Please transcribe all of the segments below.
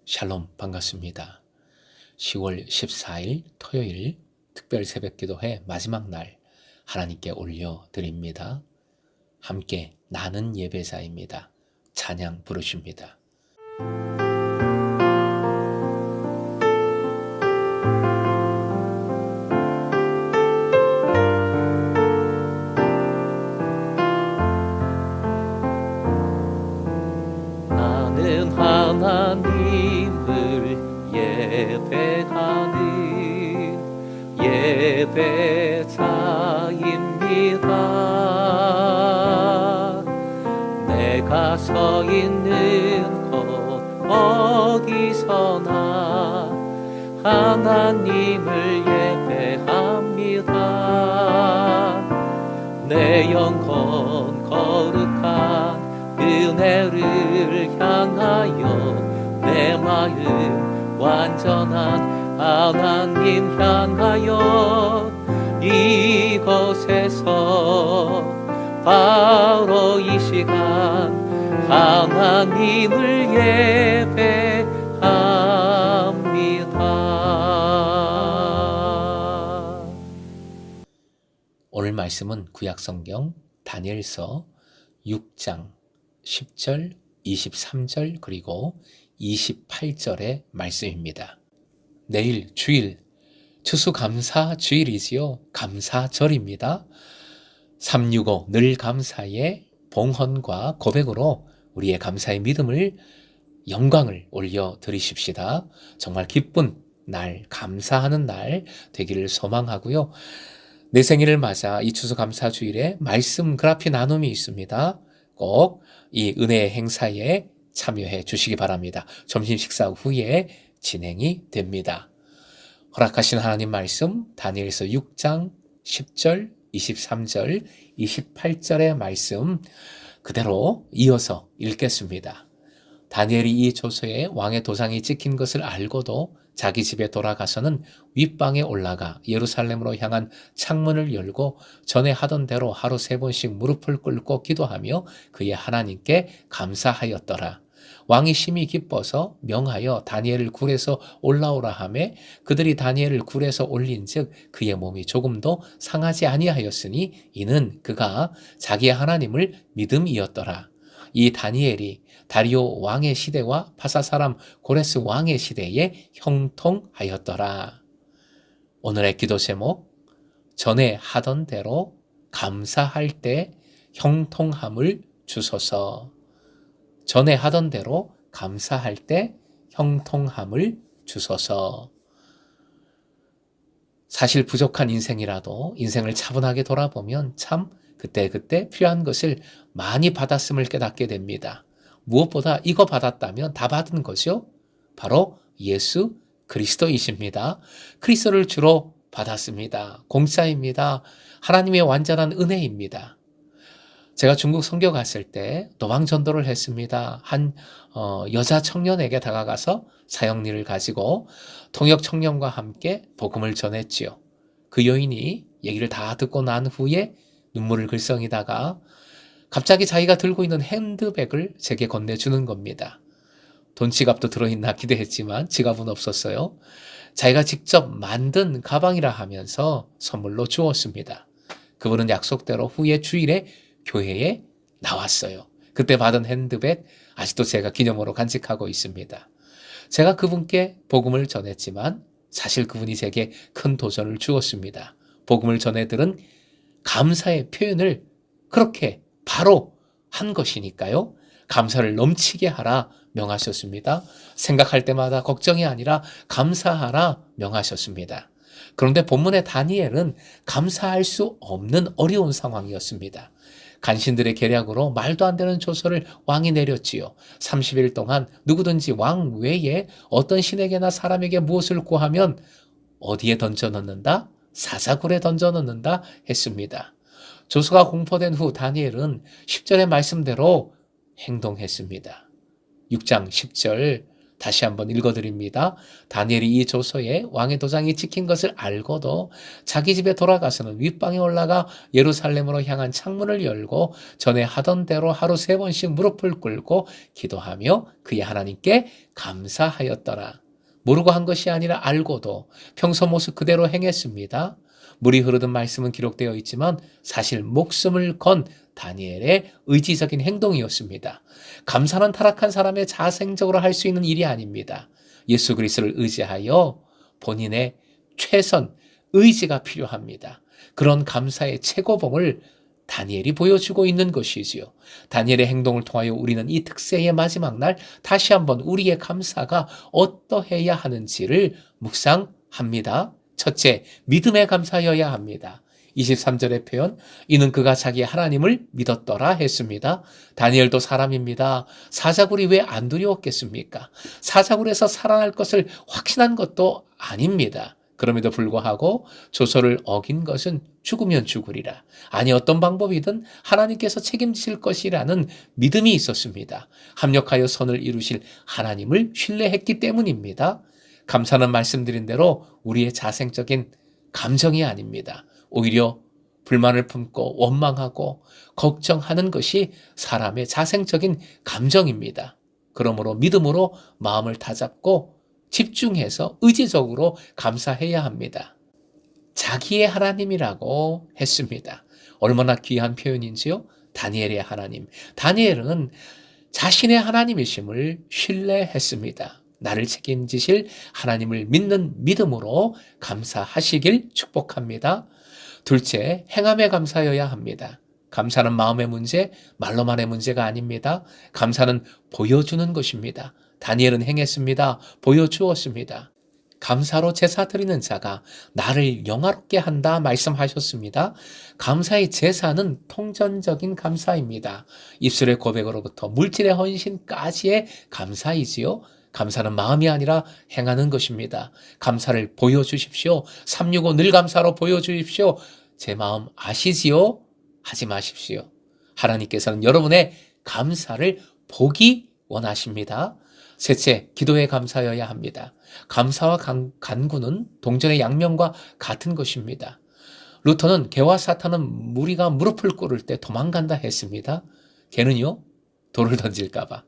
샬롬 반갑습니다. 10월 14일 토요일 특별 새벽기도회 마지막 날 하나님께 올려드립니다. 함께 나는 예배자입니다. 찬양 부르십니다. 나는 하나님을 예배하는 예배자입니다. 내가 서 있는 곳 어디서나 하나님을 예배합니다. 내 영혼 거룩한 은혜를 향하여 내 마음 완전한 하나님 향하여 이곳에서 바로 이 시간 하나님을 예배합니다. 오늘 말씀은 구약성경 다니엘서 6장 10절, 23절 그리고 28절의 말씀입니다. 내일 주일 추수감사 주일이지요. 감사절입니다. 365 늘 감사의 봉헌과 고백으로 우리의 감사의 믿음을 영광을 올려드리십시다. 정말 기쁜 날, 감사하는 날 되기를 소망하고요. 내 생일을 맞아 이 추수감사주일에 말씀 그라피 나눔이 있습니다. 꼭 이 은혜의 행사에 참여해 주시기 바랍니다. 점심 식사 후에 진행이 됩니다. 허락하신 하나님 말씀 다니엘서 6장 10절, 23절, 28절의 말씀 그대로 이어서 읽겠습니다. 다니엘이 이 조서에 왕의 도장이 찍힌 것을 알고도 자기 집에 돌아가서는 윗방에 올라가 예루살렘으로 향한 창문을 열고 전에 하던 대로 하루 3번씩 무릎을 꿇고 기도하며 그의 하나님께 감사하였더라. 왕이 심히 기뻐서 명하여 다니엘을 굴에서 올라오라 하매 그들이 다니엘을 굴에서 올린즉 그의 몸이 조금도 상하지 아니하였으니 이는 그가 자기의 하나님을 믿음이었더라. 이 다니엘이 다리오 왕의 시대와 파사 사람 고레스 왕의 시대에 형통하였더라. 오늘의 기도 제목, 전에 하던 대로 감사할 때 형통함을 주소서. 전에 하던 대로 감사할 때 형통함을 주소서. 사실 부족한 인생이라도 인생을 차분하게 돌아보면 참 그때 필요한 것을 많이 받았음을 깨닫게 됩니다. 무엇보다 이거 받았다면 다 받은 것이요. 바로 예수 그리스도이십니다. 그리스도를 주로 받았습니다. 공짜입니다. 하나님의 완전한 은혜입니다. 제가 중국 선교 갔을 때 노방전도를 했습니다. 한 여자 청년에게 다가가서 사역리를 가지고 통역 청년과 함께 복음을 전했지요. 그 여인이 얘기를 다 듣고 난 후에 눈물을 글썽이다가 갑자기 자기가 들고 있는 핸드백을 제게 건네주는 겁니다. 돈 지갑도 들어있나 기대했지만 지갑은 없었어요. 자기가 직접 만든 가방이라 하면서 선물로 주었습니다. 그분은 약속대로 후에 주일에 교회에 나왔어요. 그때 받은 핸드백 아직도 제가 기념으로 간직하고 있습니다. 제가 그분께 복음을 전했지만 사실 그분이 제게 큰 도전을 주었습니다. 복음을 전해들은 감사의 표현을 그렇게 바로 한 것이니까요. 감사를 넘치게 하라 명하셨습니다. 생각할 때마다 걱정이 아니라 감사하라 명하셨습니다. 그런데 본문의 다니엘은 감사할 수 없는 어려운 상황이었습니다. 간신들의 계략으로 말도 안 되는 조서를 왕이 내렸지요. 30일 동안 누구든지 왕 외에 어떤 신에게나 사람에게 무엇을 구하면 어디에 던져넣는다? 사자굴에 던져넣는다 했습니다. 조서가 공포된 후 다니엘은 10절의 말씀대로 행동했습니다. 6장 10절 다시 한번 읽어드립니다. 다니엘이 이 조서에 왕의 도장이 찍힌 것을 알고도 자기 집에 돌아가서는 윗방에 올라가 예루살렘으로 향한 창문을 열고 전에 하던 대로 하루 3번씩 무릎을 꿇고 기도하며 그의 하나님께 감사하였더라. 모르고 한 것이 아니라 알고도 평소 모습 그대로 행했습니다. 물이 흐르던 말씀은 기록되어 있지만 사실 목숨을 건 다니엘의 의지적인 행동이었습니다. 감사는 타락한 사람의 자생적으로 할 수 있는 일이 아닙니다. 예수 그리스도를 의지하여 본인의 최선, 의지가 필요합니다. 그런 감사의 최고봉을 다니엘이 보여주고 있는 것이지요. 다니엘의 행동을 통하여 우리는 이 특세의 마지막 날 다시 한번 우리의 감사가 어떠해야 하는지를 묵상합니다. 첫째, 믿음에 감사여야 합니다. 23절의 표현, 이는 그가 자기 하나님을 믿었더라 했습니다. 다니엘도 사람입니다. 사자굴이 왜 안 두려웠겠습니까? 사자굴에서 살아날 것을 확신한 것도 아닙니다. 그럼에도 불구하고 조서를 어긴 것은 죽으면 죽으리라. 아니 어떤 방법이든 하나님께서 책임지실 것이라는 믿음이 있었습니다. 합력하여 선을 이루실 하나님을 신뢰했기 때문입니다. 감사는 말씀드린 대로 우리의 자생적인 감정이 아닙니다. 오히려 불만을 품고 원망하고 걱정하는 것이 사람의 자생적인 감정입니다. 그러므로 믿음으로 마음을 다잡고 집중해서 의지적으로 감사해야 합니다. 자기의 하나님이라고 했습니다. 얼마나 귀한 표현인지요? 다니엘의 하나님. 다니엘은 자신의 하나님이심을 신뢰했습니다. 나를 책임지실 하나님을 믿는 믿음으로 감사하시길 축복합니다. 둘째, 행함에 감사여야 합니다. 감사는 마음의 문제, 말로만의 문제가 아닙니다. 감사는 보여주는 것입니다. 다니엘은 행했습니다. 보여주었습니다. 감사로 제사 드리는 자가 나를 영화롭게 한다 말씀하셨습니다. 감사의 제사는 통전적인 감사입니다. 입술의 고백으로부터 물질의 헌신까지의 감사이지요. 감사는 마음이 아니라 행하는 것입니다. 감사를 보여주십시오. 365 늘 감사로 보여주십시오. 제 마음 아시지요? 하지 마십시오. 하나님께서는 여러분의 감사를 보기 원하십니다. 셋째, 기도에 감사여야 합니다. 감사와 간구는 동전의 양면과 같은 것입니다. 루터는 개와 사탄은 무리가 무릎을 꿇을 때 도망간다 했습니다. 개는요, 돌을 던질까봐.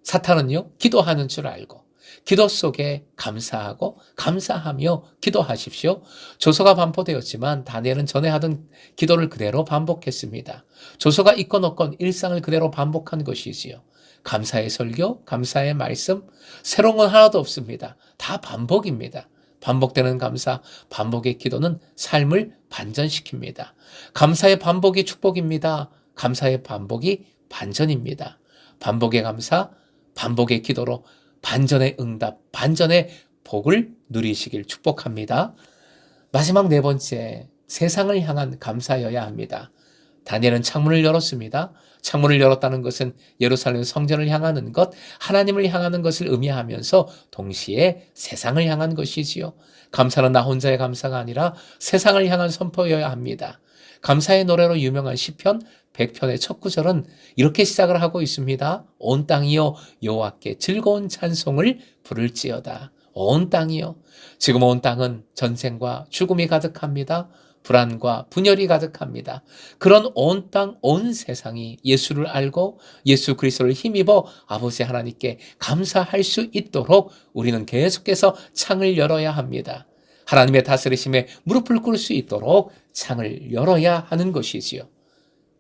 사탄은요, 기도하는 줄 알고 기도 속에 감사하고 감사하며 기도하십시오. 조서가 반포되었지만 다니엘은 전에 하던 기도를 그대로 반복했습니다. 조서가 있건 없건 일상을 그대로 반복한 것이지요. 감사의 설교, 감사의 말씀, 새로운 건 하나도 없습니다. 다 반복입니다. 반복되는 감사, 반복의 기도는 삶을 반전시킵니다. 감사의 반복이 축복입니다. 감사의 반복이 반전입니다. 반복의 감사, 반복의 기도로 반전의 응답, 반전의 복을 누리시길 축복합니다. 마지막 네 번째, 세상을 향한 감사여야 합니다. 다니엘은 창문을 열었습니다. 창문을 열었다는 것은 예루살렘 성전을 향하는 것, 하나님을 향하는 것을 의미하면서 동시에 세상을 향한 것이지요. 감사는 나 혼자의 감사가 아니라 세상을 향한 선포여야 합니다. 감사의 노래로 유명한 시편 100편의 첫 구절은 이렇게 시작을 하고 있습니다. 온 땅이여 여호와께 즐거운 찬송을 부를지어다. 온 땅이여. 지금 온 땅은 전쟁과 죽음이 가득합니다. 불안과 분열이 가득합니다. 그런 온 땅, 온 세상이 예수를 알고 예수 그리스도를 힘입어 아버지 하나님께 감사할 수 있도록 우리는 계속해서 창을 열어야 합니다. 하나님의 다스리심에 무릎을 꿇을 수 있도록 창을 열어야 하는 것이지요.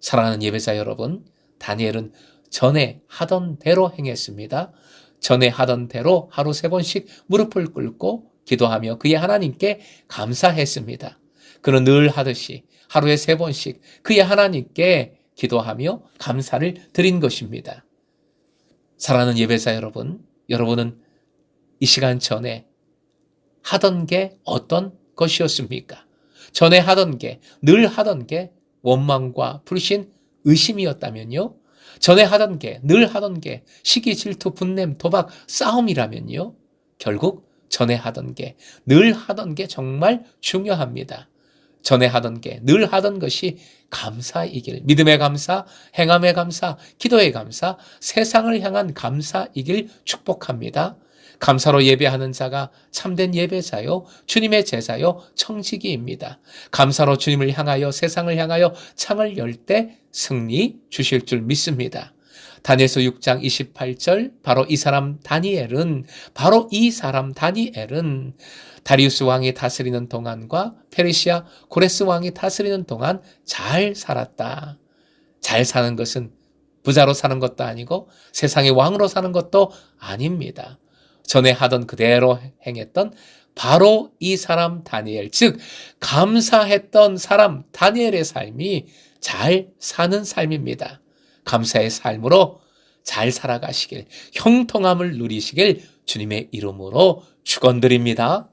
사랑하는 예배자 여러분, 다니엘은 전에 하던 대로 행했습니다. 전에 하던 대로 하루 3번씩 무릎을 꿇고 기도하며 그의 하나님께 감사했습니다. 그는 늘 하듯이 하루에 3번씩 그의 하나님께 기도하며 감사를 드린 것입니다. 사랑하는 예배자 여러분, 여러분은 이 시간 전에 하던 게 어떤 것이었습니까? 전에 하던 게, 늘 하던 게 원망과 불신, 의심이었다면요? 전에 하던 게, 늘 하던 게 시기, 질투, 분냄, 도박, 싸움이라면요? 결국 전에 하던 게, 늘 하던 게 정말 중요합니다. 전에 하던 게, 늘 하던 것이 감사이길, 믿음의 감사, 행함의 감사, 기도의 감사, 세상을 향한 감사이길 축복합니다. 감사로 예배하는 자가 참된 예배자요, 주님의 제자요, 청지기입니다. 감사로 주님을 향하여 세상을 향하여 창을 열 때 승리 주실 줄 믿습니다. 다니엘서 6장 28절 바로 이 사람 다니엘은 다리우스 왕이 다스리는 동안과 페르시아 고레스 왕이 다스리는 동안 잘 살았다. 잘 사는 것은 부자로 사는 것도 아니고 세상의 왕으로 사는 것도 아닙니다. 전에 하던 그대로 행했던 바로 이 사람 다니엘, 즉 감사했던 사람 다니엘의 삶이 잘 사는 삶입니다. 감사의 삶으로 잘 살아가시길, 형통함을 누리시길 주님의 이름으로 축원드립니다.